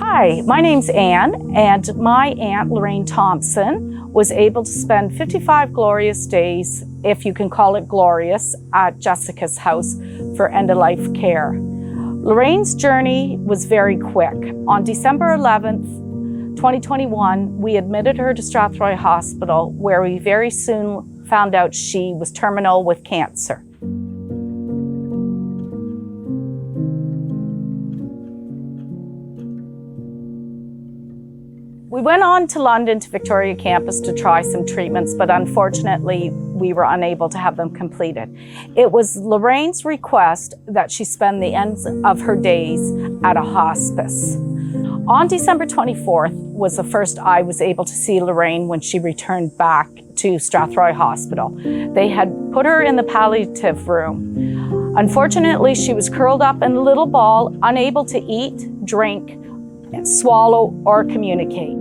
Hi, my name's Anne, and my Aunt Lorraine Thompson was able to spend 55 glorious days, if you can call it glorious, at Jessica's house for end-of-life care. Lorraine's journey was very quick. On December 11th, 2021, we admitted her to Strathroy Hospital, where we very soon found out she was terminal with cancer. We went on to London to Victoria campus to try some treatments, but unfortunately, we were unable to have them completed. It was Lorraine's request that she spend the ends of her days at a hospice. On December 24th was the first I was able to see Lorraine when she returned back to Strathroy Hospital. They had put her in the palliative room. Unfortunately, she was curled up in a little ball, unable to eat, drink, swallow, or communicate.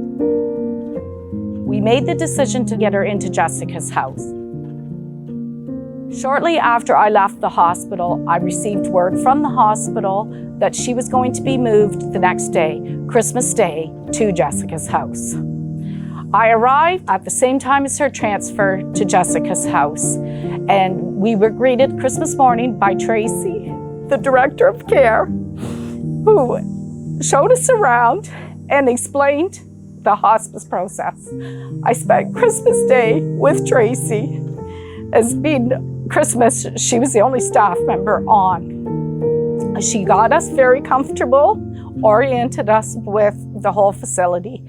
We made the decision to get her into Jessica's house. Shortly after I left the hospital, I received word from the hospital that she was going to be moved the next day, Christmas Day, to Jessica's house. I arrived at the same time as her transfer to Jessica's house, and we were greeted Christmas morning by Tracy, the director of care, who showed us around and explained the hospice process. I spent Christmas Day with Tracy. As being Christmas, she was the only staff member on. She got us very comfortable, oriented us with the whole facility,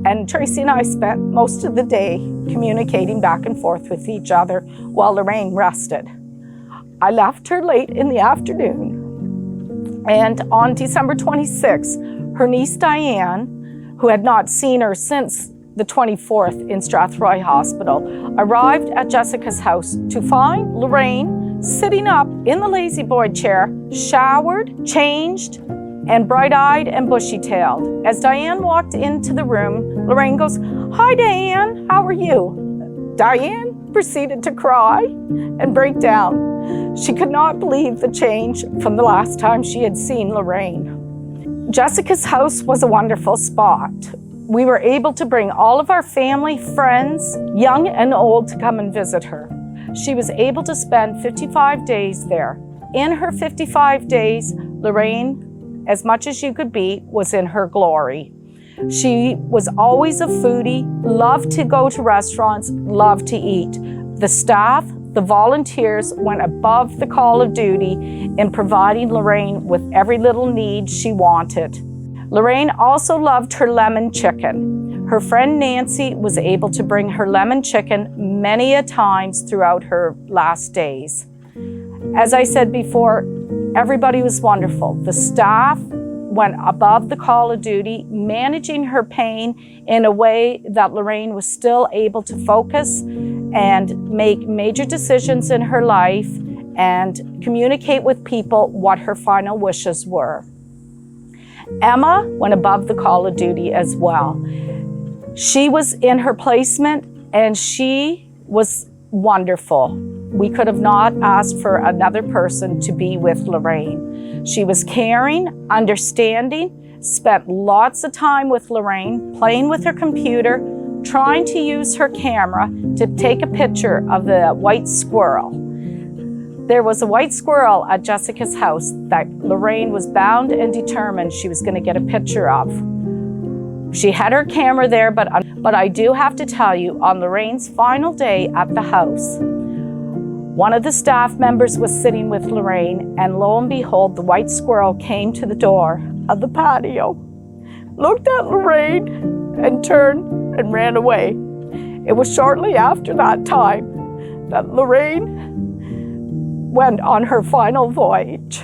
and Tracy and I spent most of the day communicating back and forth with each other while Lorraine rested. I left her late in the afternoon, and on December 26th, her niece Diane, who had not seen her since the 24th in Strathroy Hospital, arrived at Jessica's house to find Lorraine sitting up in the lazy boy chair, showered, changed, and bright-eyed and bushy-tailed. As Diane walked into the room, Lorraine goes, "Hi, Diane, how are you?" Diane proceeded to cry and break down. She could not believe the change from the last time she had seen Lorraine. Jessica's house was a wonderful spot. We were able to bring all of our family, friends, young and old, to come and visit her. She was able to spend 55 days there. In her 55 days, Lorraine, as much as you could be, was in her glory. She was always a foodie, loved to go to restaurants, loved to eat. The staff, the volunteers went above the call of duty in providing Lorraine with every little need she wanted. Lorraine also loved her lemon chicken. Her friend Nancy was able to bring her lemon chicken many a times throughout her last days. As I said before, everybody was wonderful. The staff went above the call of duty, managing her pain in a way that Lorraine was still able to focus and make major decisions in her life and communicate with people what her final wishes were. Emma went above the call of duty as well. She was in her placement and she was wonderful. We could have not asked for another person to be with Lorraine. She was caring, understanding, spent lots of time with Lorraine, playing with her computer, trying to use her camera to take a picture of the white squirrel. There was a white squirrel at Jessica's house that Lorraine was bound and determined she was going to get a picture of. She had her camera there, but I do have to tell you, on Lorraine's final day at the house, one of the staff members was sitting with Lorraine, and lo and behold, the white squirrel came to the door of the patio, looked at Lorraine, and turned and ran away. It was shortly after that time that Lorraine went on her final voyage.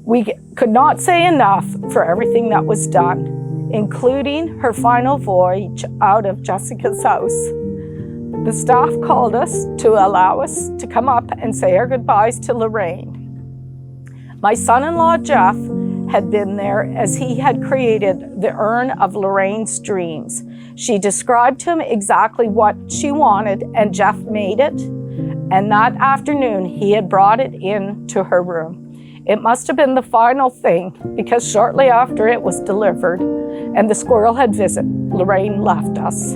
We could not say enough for everything that was done, including her final voyage out of Jessica's house. The staff called us to allow us to come up and say our goodbyes to Lorraine. My son-in-law, Jeff, had been there as he had created the urn of Lorraine's dreams. She described to him exactly what she wanted, and Jeff made it. And that afternoon, he had brought it into her room. It must have been the final thing, because shortly after it was delivered and the squirrel had visited, Lorraine left us.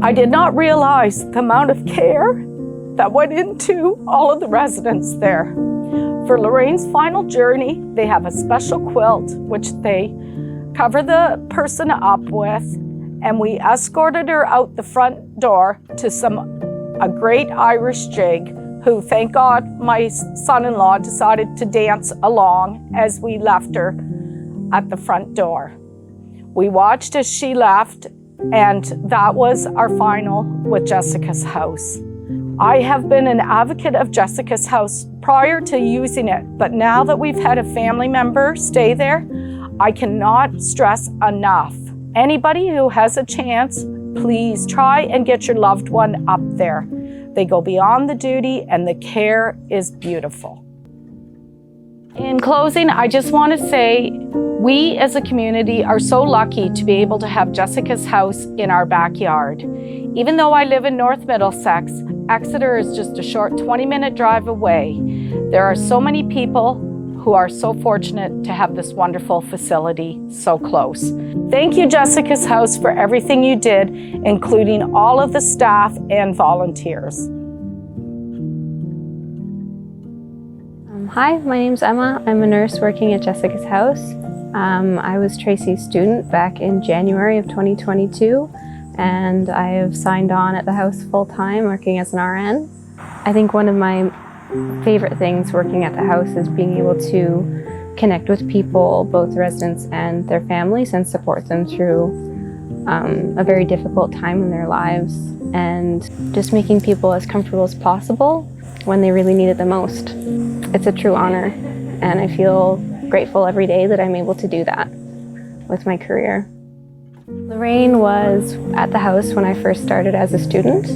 I did not realize the amount of care that went into all of the residents there. For Lorraine's final journey, they have a special quilt which they cover the person up with, and we escorted her out the front door to a great Irish jig, who, thank God, my son-in-law decided to dance along as we left her at the front door. We watched as she left, and that was our final with Jessica's house. I have been an advocate of Jessica's house prior to using it, but now that we've had a family member stay there, I cannot stress enough. Anybody who has a chance, please try and get your loved one up there. They go beyond the duty and the care is beautiful. In closing, I just want to say we as a community are so lucky to be able to have Jessica's house in our backyard. Even though I live in North Middlesex, Exeter is just a short 20-minute drive away. There are so many people who are so fortunate to have this wonderful facility so close. Thank you, Jessica's House, for everything you did, including all of the staff and volunteers. Hi, my name's Emma. I'm a nurse working at Jessica's House. I was Tracy's student back in January of 2022, and I have signed on at the house full-time working as an RN. I think one of my favorite things working at the house is being able to connect with people, both residents and their families, and support them through a very difficult time in their lives, and just making people as comfortable as possible when they really need it the most. It's a true honor, and I feel grateful every day that I'm able to do that with my career. Lorraine was at the house when I first started as a student.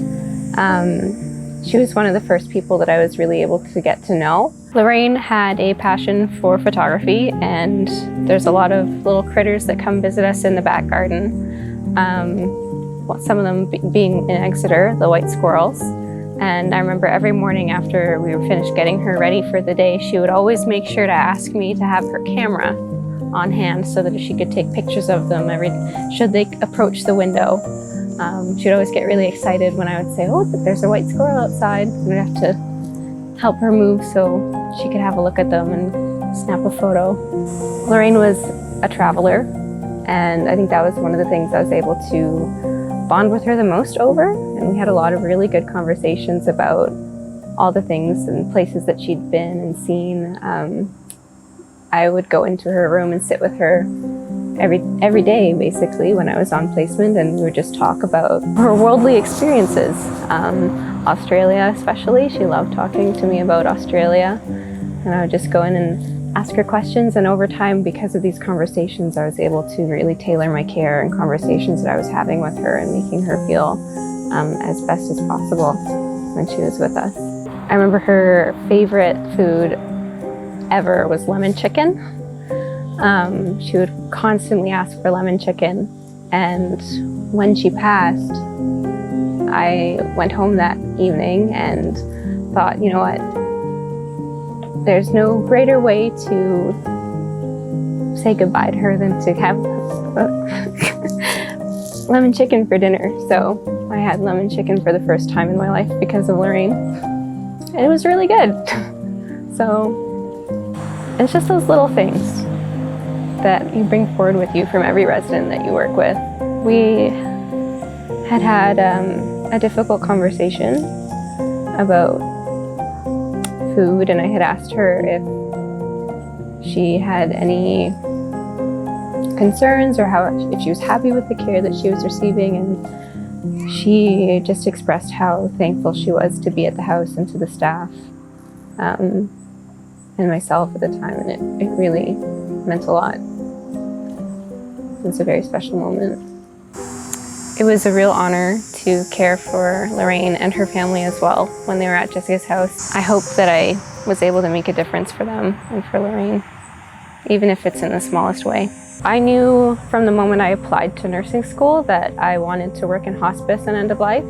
She was one of the first people that I was really able to get to know. Lorraine had a passion for photography, and there's a lot of little critters that come visit us in the back garden. Some of them being in Exeter, the white squirrels. And I remember every morning after we were finished getting her ready for the day, she would always make sure to ask me to have her camera on hand so that she could take pictures of them should they approach the window. She'd always get really excited when I would say, "Oh, there's a white squirrel outside." We'd have to help her move so she could have a look at them and snap a photo. Lorraine was a traveler, and I think that was one of the things I was able to bond with her the most over, and we had a lot of really good conversations about all the things and places that she'd been and seen. I would go into her room and sit with her every day, basically, when I was on placement, and we would just talk about her worldly experiences. Australia especially, she loved talking to me about Australia, and I would just go in and ask her questions, and over time, because of these conversations, I was able to really tailor my care and conversations that I was having with her and making her feel as best as possible when she was with us. I remember her favorite food ever was lemon chicken. She would constantly ask for lemon chicken, and when she passed, I went home that evening and thought, you know what, there's no greater way to say goodbye to her than to have lemon chicken for dinner. So I had lemon chicken for the first time in my life because of Lorraine, and it was really good. So it's just those little things that you bring forward with you from every resident that you work with. We had a difficult conversation about food, and I had asked her if she had any concerns or if she was happy with the care that she was receiving, and she just expressed how thankful she was to be at the house and to the staff and myself at the time, and it really meant a lot. It was a very special moment. It was a real honor to care for Lorraine and her family as well when they were at Jessica's house. I hope that I was able to make a difference for them and for Lorraine. even if it's in the smallest way. I knew from the moment I applied to nursing school that I wanted to work in hospice and end of life.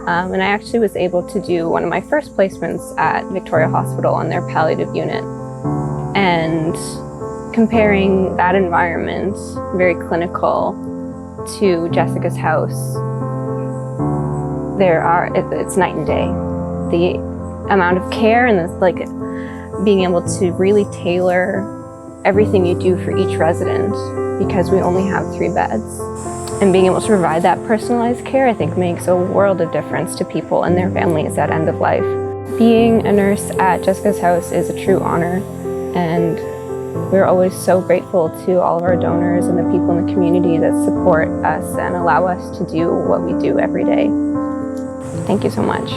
And I actually was able to do one of my first placements at Victoria Hospital on their palliative unit. And comparing that environment, very clinical, to Jessica's house, it's night and day. The amount of care and being able to really tailor everything you do for each resident, because we only have 3 beds. And being able to provide that personalized care, I think, makes a world of difference to people and their families at end of life. Being a nurse at Jessica's house is a true honor, and we're always so grateful to all of our donors and the people in the community that support us and allow us to do what we do every day. Thank you so much.